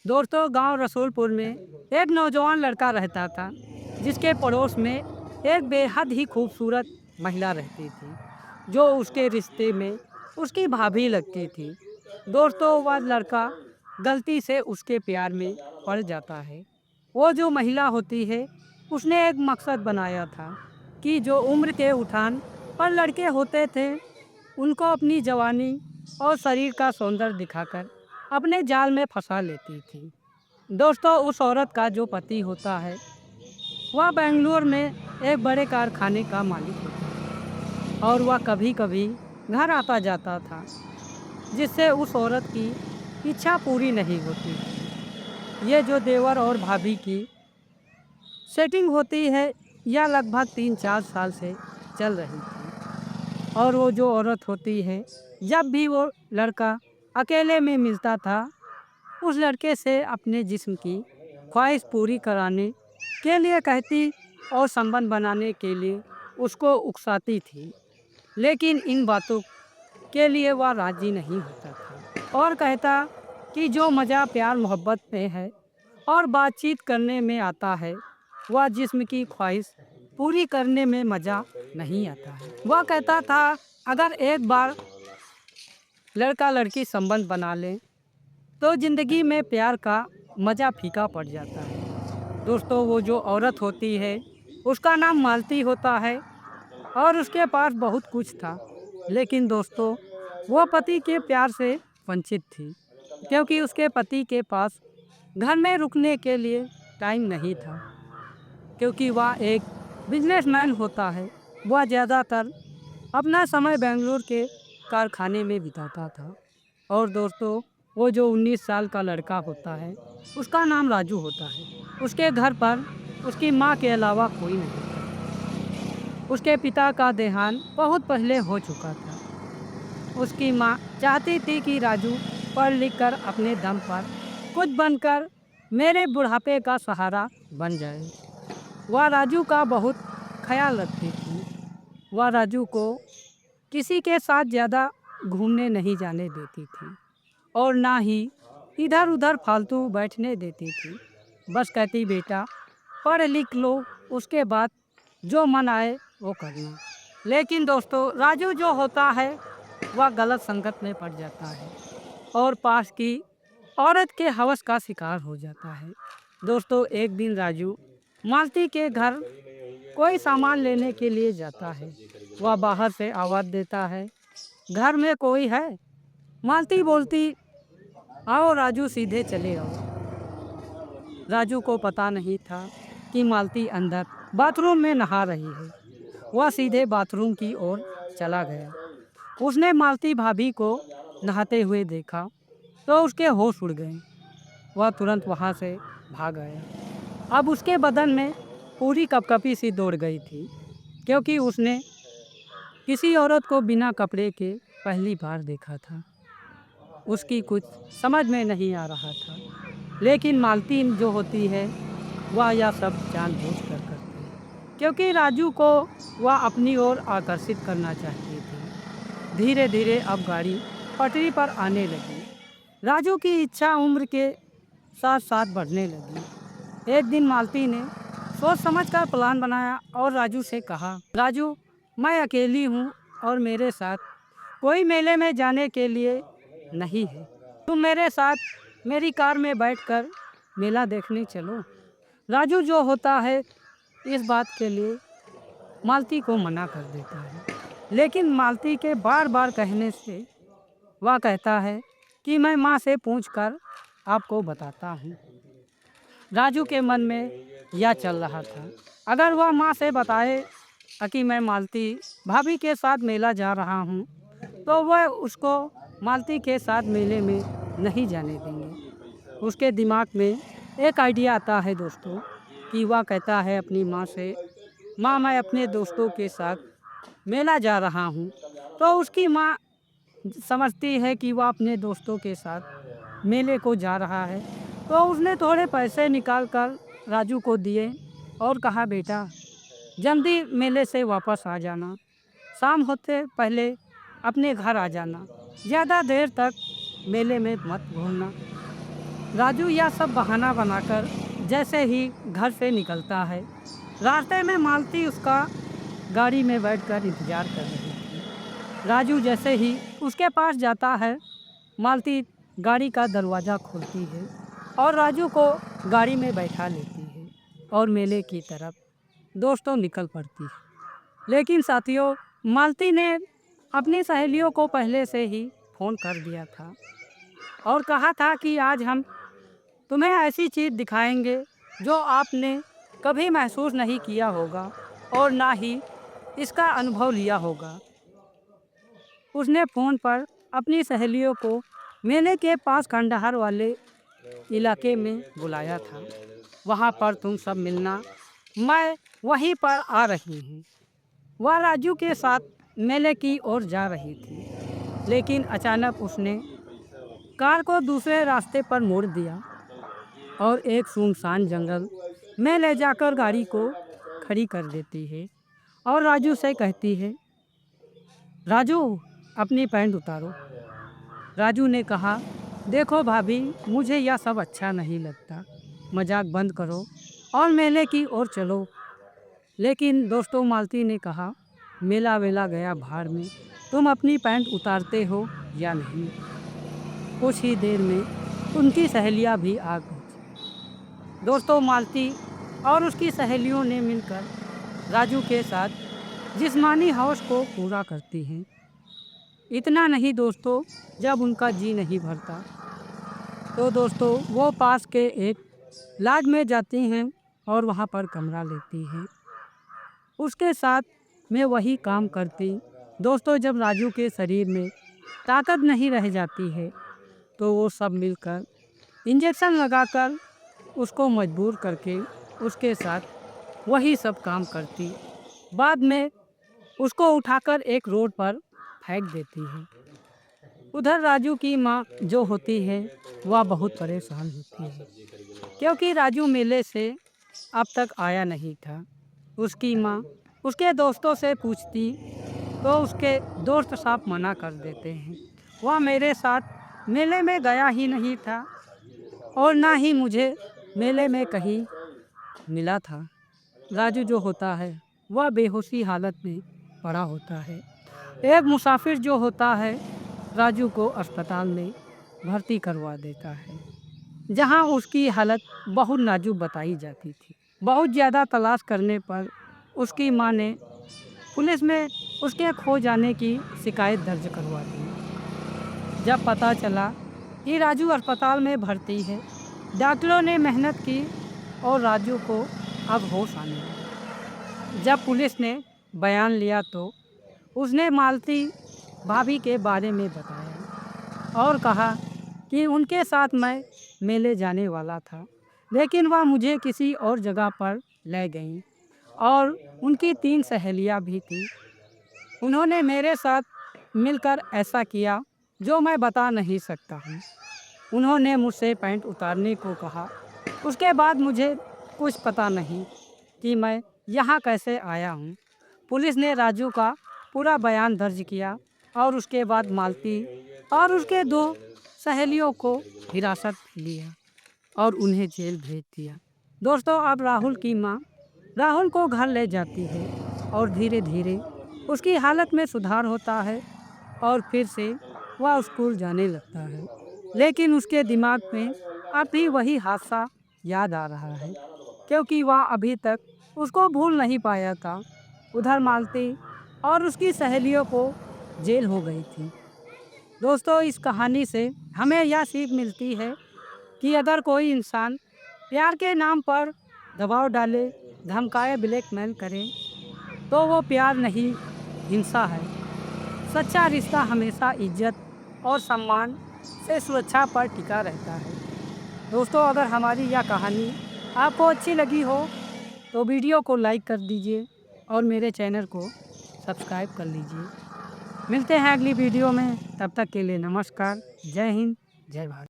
दोस्तों गांव रसूलपुर में एक नौजवान लड़का रहता था जिसके पड़ोस में एक बेहद ही खूबसूरत महिला रहती थी जो उसके रिश्ते में उसकी भाभी लगती थी। दोस्तों वह लड़का गलती से उसके प्यार में पड़ जाता है। वो जो महिला होती है उसने एक मकसद बनाया था कि जो उम्र के उठान पर लड़के होते थे उनको अपनी जवानी और शरीर का सौंदर्य दिखाकर अपने जाल में फंसा लेती थी। दोस्तों उस औरत का जो पति होता है वह बेंगलुरु में एक बड़े कारखाने का मालिक होता है और वह कभी कभी घर आता जाता था जिससे उस औरत की इच्छा पूरी नहीं होती थी। ये जो देवर और भाभी की सेटिंग होती है यह लगभग 3-4 साल से चल रही थी और वो जो औरत होती है जब भी वो लड़का अकेले में मिलता था उस लड़के से अपने जिस्म की ख्वाहिश पूरी कराने के लिए कहती और संबंध बनाने के लिए उसको उकसाती थी। लेकिन इन बातों के लिए वह राजी नहीं होता था और कहता कि जो मज़ा प्यार मोहब्बत में है और बातचीत करने में आता है वह जिस्म की ख्वाहिश पूरी करने में मज़ा नहीं आता है। वह कहता था अगर एक बार लड़का लड़की संबंध बना ले तो ज़िंदगी में प्यार का मज़ा फीका पड़ जाता है। दोस्तों वो जो औरत होती है उसका नाम मालती होता है और उसके पास बहुत कुछ था। लेकिन दोस्तों वो पति के प्यार से वंचित थी क्योंकि उसके पति के पास घर में रुकने के लिए टाइम नहीं था क्योंकि वह एक बिजनेसमैन होता है। वह ज़्यादातर अपना समय बेंगलुरु के कारखाने में बिताता था। और दोस्तों वो जो 19 साल का लड़का होता है उसका नाम राजू होता है। उसके घर पर उसकी माँ के अलावा कोई नहीं था। उसके पिता का देहांत बहुत पहले हो चुका था। उसकी माँ चाहती थी कि राजू पढ़ लिख कर अपने दम पर कुछ बनकर मेरे बुढ़ापे का सहारा बन जाए। वह राजू का बहुत ख्याल रखती थी। वह राजू को किसी के साथ ज़्यादा घूमने नहीं जाने देती थी और ना ही इधर उधर फालतू बैठने देती थी। बस कहती बेटा पढ़ लिख लो उसके बाद जो मन आए वो करना। लेकिन दोस्तों राजू जो होता है वह गलत संगत में पड़ जाता है और पास की औरत के हवस का शिकार हो जाता है। दोस्तों एक दिन राजू मालती के घर कोई सामान लेने के लिए जाता है। वह बाहर से आवाज़ देता है घर में कोई है। मालती बोलती आओ राजू सीधे चले आओ। राजू को पता नहीं था कि मालती अंदर बाथरूम में नहा रही है। वह सीधे बाथरूम की ओर चला गया। उसने मालती भाभी को नहाते हुए देखा तो उसके होश उड़ गए। वह तुरंत वहाँ से भाग गया। अब उसके बदन में पूरी कपकपी सी दौड़ गई थी क्योंकि उसने किसी औरत को बिना कपड़े के पहली बार देखा था। उसकी कुछ समझ में नहीं आ रहा था। लेकिन मालती जो होती है वह यह सब जानबूझकर करती है क्योंकि राजू को वह अपनी ओर आकर्षित करना चाहती थी। धीरे धीरे अब गाड़ी पटरी पर आने लगी। राजू की इच्छा उम्र के साथ साथ बढ़ने लगी। एक दिन मालती ने सोच समझकर प्लान बनाया और राजू से कहा राजू मैं अकेली हूँ और मेरे साथ कोई मेले में जाने के लिए नहीं है। तुम मेरे साथ मेरी कार में बैठकर मेला देखने चलो। राजू जो होता है इस बात के लिए मालती को मना कर देता है। लेकिन मालती के बार बार कहने से वह कहता है कि मैं माँ से पूछकर आपको बताता हूँ। राजू के मन में यह चल रहा था अगर वह माँ से बताए कि मैं मालती भाभी के साथ मेला जा रहा हूँ तो वह उसको मालती के साथ मेले में नहीं जाने देंगे। उसके दिमाग में एक आइडिया आता है दोस्तों कि वह कहता है अपनी माँ से माँ मैं अपने दोस्तों के साथ मेला जा रहा हूँ। तो उसकी माँ समझती है कि वह अपने दोस्तों के साथ मेले को जा रहा है तो उसने थोड़े पैसे निकाल कर राजू को दिए और कहा बेटा जल्दी मेले से वापस आ जाना। शाम होते पहले अपने घर आ जाना। ज़्यादा देर तक मेले में मत घूमना। राजू यह सब बहाना बनाकर जैसे ही घर से निकलता है, रास्ते में मालती उसका गाड़ी में बैठकर इंतजार कर रही थी। राजू जैसे ही उसके पास जाता है, मालती गाड़ी का दरवाज़ा खोलती है और राजू को गाड़ी में बैठा लेती है और मेले की तरफ दोस्तों निकल पड़ती है। लेकिन साथियों, मालती ने अपनी सहेलियों को पहले से ही फ़ोन कर दिया था और कहा था कि आज हम तुम्हें ऐसी चीज़ दिखाएंगे जो आपने कभी महसूस नहीं किया होगा और ना ही इसका अनुभव लिया होगा। उसने फ़ोन पर अपनी सहेलियों को मेले के पास खंडहर वाले इलाके में बुलाया था। वहाँ पर तुम सब मिलना, मैं वहीं पर आ रही हूँ। वह राजू के साथ मेले की ओर जा रही थी, लेकिन अचानक उसने कार को दूसरे रास्ते पर मोड़ दिया और एक सुनसान जंगल में ले जाकर गाड़ी को खड़ी कर देती है और राजू से कहती है, राजू अपनी पैंट उतारो। राजू ने कहा, देखो भाभी, मुझे यह सब अच्छा नहीं लगता, मजाक बंद करो और मेले की ओर चलो। लेकिन दोस्तों, मालती ने कहा, मेला वेला गया भाड़ में, तुम अपनी पैंट उतारते हो या नहीं। कुछ ही देर में उनकी सहेलियां भी आ पहुंची। दोस्तों, मालती और उसकी सहेलियों ने मिलकर राजू के साथ जिस्मानी हौस को पूरा करती हैं। इतना नहीं दोस्तों, जब उनका जी नहीं भरता तो दोस्तों वो पास के एक लॉज में जाती हैं और वहाँ पर कमरा लेती हैं। उसके साथ में वही काम करती। दोस्तों, जब राजू के शरीर में ताकत नहीं रह जाती है तो वो सब मिलकर इंजेक्शन लगाकर उसको मजबूर करके उसके साथ वही सब काम करती। बाद में उसको उठाकर एक रोड पर फेंक देती है। उधर राजू की माँ जो होती है वह बहुत परेशान होती है, क्योंकि राजू मेले से अब तक आया नहीं था। उसकी माँ उसके दोस्तों से पूछती तो उसके दोस्त साफ मना कर देते हैं, वह मेरे साथ मेले में गया ही नहीं था और ना ही मुझे मेले में कहीं मिला था। राजू जो होता है वह बेहोशी हालत में पड़ा होता है। एक मुसाफिर जो होता है राजू को अस्पताल में भर्ती करवा देता है, जहां उसकी हालत बहुत नाजुक बताई जाती थी। बहुत ज़्यादा तलाश करने पर उसकी मां ने पुलिस में उसके खो जाने की शिकायत दर्ज करवा दी। जब पता चला कि राजू अस्पताल में भर्ती है, डॉक्टरों ने मेहनत की और राजू को अब होश आने लगा। जब पुलिस ने बयान लिया तो उसने मालती भाभी के बारे में बताया और कहा कि उनके साथ मैं मेले जाने वाला था, लेकिन वह मुझे किसी और जगह पर ले गईं और उनकी 3 सहेलियां भी थीं। उन्होंने मेरे साथ मिलकर ऐसा किया जो मैं बता नहीं सकता हूँ। उन्होंने मुझसे पैंट उतारने को कहा। उसके बाद मुझे कुछ पता नहीं कि मैं यहाँ कैसे आया हूँ। पुलिस ने राजू का पूरा बयान दर्ज किया और उसके बाद मालती और उसके 2 सहेलियों को हिरासत में लिया और उन्हें जेल भेज दिया। दोस्तों, अब राहुल की माँ राहुल को घर ले जाती है और धीरे धीरे उसकी हालत में सुधार होता है और फिर से वह स्कूल जाने लगता है। लेकिन उसके दिमाग में अब भी वही हादसा याद आ रहा है, क्योंकि वह अभी तक उसको भूल नहीं पाया था। उधर मालती और उसकी सहेलियों को जेल हो गई थी। दोस्तों, इस कहानी से हमें यह सीख मिलती है कि अगर कोई इंसान प्यार के नाम पर दबाव डाले, धमकाए, ब्लैकमेल करे तो वो प्यार नहीं, हिंसा है। सच्चा रिश्ता हमेशा इज्जत और सम्मान से सुरक्षा पर टिका रहता है। दोस्तों, अगर हमारी यह कहानी आपको अच्छी लगी हो तो वीडियो को लाइक कर दीजिए और मेरे चैनल को सब्सक्राइब कर लीजिए। मिलते हैं अगली वीडियो में, तब तक के लिए नमस्कार। जय हिंद, जय भारत।